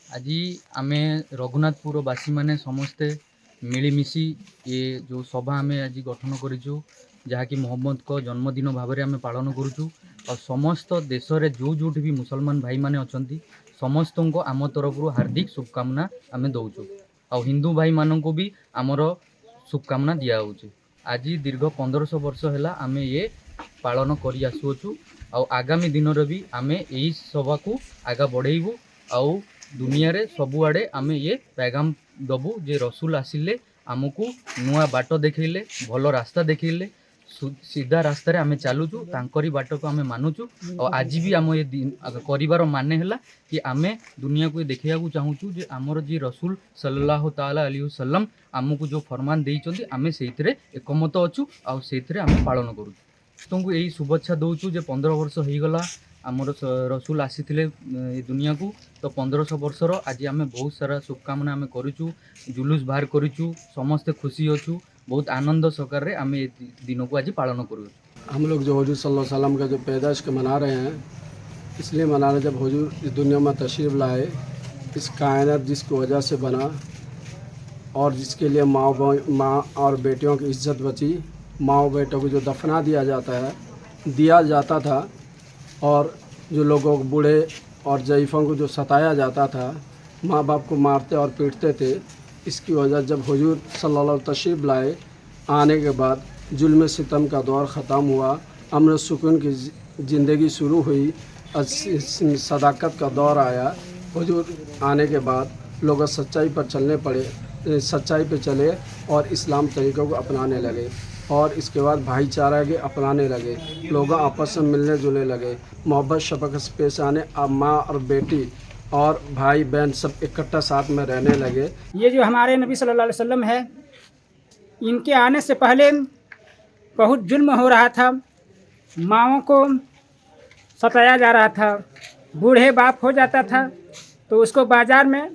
आज आम रघुनाथपुरवासी मैंने समस्ते मिलमिशि ये जो सभा आम आज गठन करूँ जहाँकि मोहम्मद को जन्मदिन भाव में आम पालन करुचु और समस्त देश में जो जो भी मुसलमान भाई मैंने अच्छा समस्त को आम तरफ हार्दिक शुभकामना आम दौचु आ हिंदू भाई मान को भी आमर शुभकामना दिखाऊँ। आज दीर्घ 1500 वर्ष है आम ये पालन कर आसुचु आगामी दिन भी आम यही सभा को आगा बढ़ेबू आउ दुनिया रे सबुआड़े आम ये पैगाम दबू जे रसूल आसिले आमको नुआ बाट देखले भल रास्ता देखले सीधा रास्तार आम चलुचु तांकरी बाट को आम मानुचु और आज भी आम ये कर मान है कि आम दुनिया को देखा चाहूँ जे आमर जी रसूल सल्लल्लाहु ताला अलैहि वसल्लम आमको जो फरमान देइचंदी आम से एकमत अच्छु आउ से आम पालन करूँ। तुमको यही शुभेच्छा दौचु जे 15 वर्ष हो गला आमर रसूल आसी दुनिया को तो 1500 वर्षर आज आम बहुत सारा शुभकामना आम करूँ जुलूस बाहर करूँ समस्ते खुशी अच्छु बहुत आनंद सहकार आम ये दिन को आज पालन करूँ। हम लोग जो हुजूर सल्लल्लाहु अलैहि वसल्लम का जो पैदाइश के मना रहे हैं इसलिए मना रहे जब हुजूर इस दुनिया में तशरीफ़ लाए इस कायनात जिसकी वजह से बना और जिसके लिए माँ और बेटियों की इज्जत बची माँ और बेटों को जो दफना दिया जाता था और जो लोगों को बूढ़े और ज़ईफ़ों को जो सताया जाता था माँ बाप को मारते और पीटते थे इसकी वजह जब हुजूर सल्लल्लाहु अलैहि वसल्लम तशरीफ़ लाए आने के बाद जुल्म सितम का दौर ख़त्म हुआ अमन सुकून की ज़िंदगी शुरू हुई सदाकत का दौर आया। हुजूर आने के बाद लोग सच्चाई पर चलने पड़े सच्चाई पे चले और इस्लाम तरीक़ों को अपनाने लगे और इसके बाद भाईचारा के अपनाने लगे लोग आपस में मिलने जुलने लगे मोहब्बत शफक़त से पेश आने अब माँ और बेटी और भाई बहन सब इकट्ठा साथ में रहने लगे। ये जो हमारे नबी सल्लल्लाहु अलैहि वसल्लम है इनके आने से पहले बहुत जुल्म हो रहा था माँओं को सताया जा रहा था बूढ़े बाप हो जाता था तो उसको बाज़ार में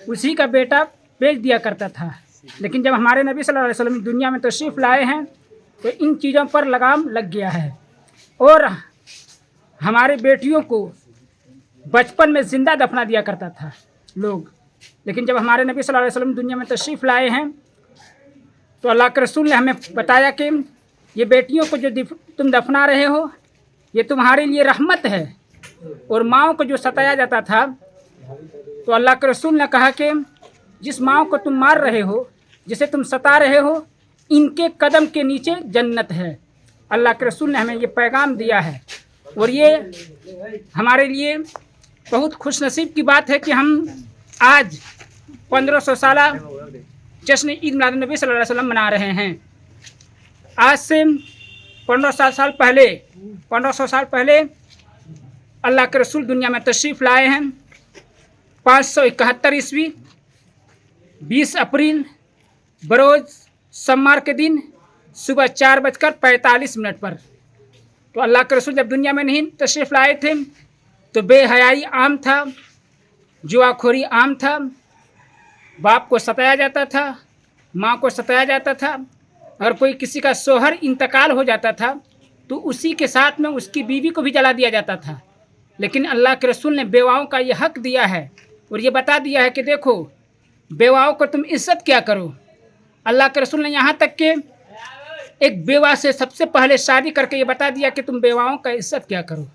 उसी का बेटा बेच दिया करता था। लेकिन जब हमारे नबी सल्लल्लाहु अलैहि वसल्लम दुनिया में तशरीफ़ लाए हैं तो इन चीज़ों पर लगाम लग गया है और हमारी बेटियों को बचपन में ज़िंदा दफना दिया करता था लोग। लेकिन जब हमारे नबी सल्लल्लाहु अलैहि वसल्लम दुनिया में तशरीफ़ लाए हैं तो अल्लाह के रसूल ने हमें बताया कि ये बेटियों को जो तुम दफना रहे हो ये तुम्हारे लिए रहमत है और माँओं को जो सताया जाता था तो अल्लाह के रसूल ने कहा कि जिस माँ को तुम मार रहे हो जिसे तुम सता रहे हो इनके कदम के नीचे जन्नत है। अल्लाह के रसूल ने हमें ये पैगाम दिया है और ये हमारे लिए बहुत खुशनसीब की बात है कि हम आज 1500 साल जश्न ईद मिलाद नबी सल्लल्लाहु अलैहि वसल्लम मना रहे हैं। आज से 1500 साल पहले अल्लाह के रसूल दुनिया में तशरीफ़ लाए हैं 571 ईस्वी 20 अप्रैल बरोज़ सोमवार के दिन सुबह 4:45 पर। तो अल्लाह के रसूल जब दुनिया में नहीं तशरीफ़ लाए थे तो बेहयाई आम था जुआखोरी आम था बाप को सताया जाता था माँ को सताया जाता था अगर कोई किसी का शोहर इंतकाल हो जाता था तो उसी के साथ में उसकी बीवी को भी जला दिया जाता था। लेकिन अल्लाह के रसूल ने बेवाओं का ये हक़ दिया है और ये बता दिया है कि देखो बेवाओं को तुम इज़्ज़त क्या करो। अल्लाह के रसूल ने यहाँ तक कि एक बेवा से सबसे पहले शादी करके ये बता दिया कि तुम बेवाओं का इज़्ज़त क्या करो।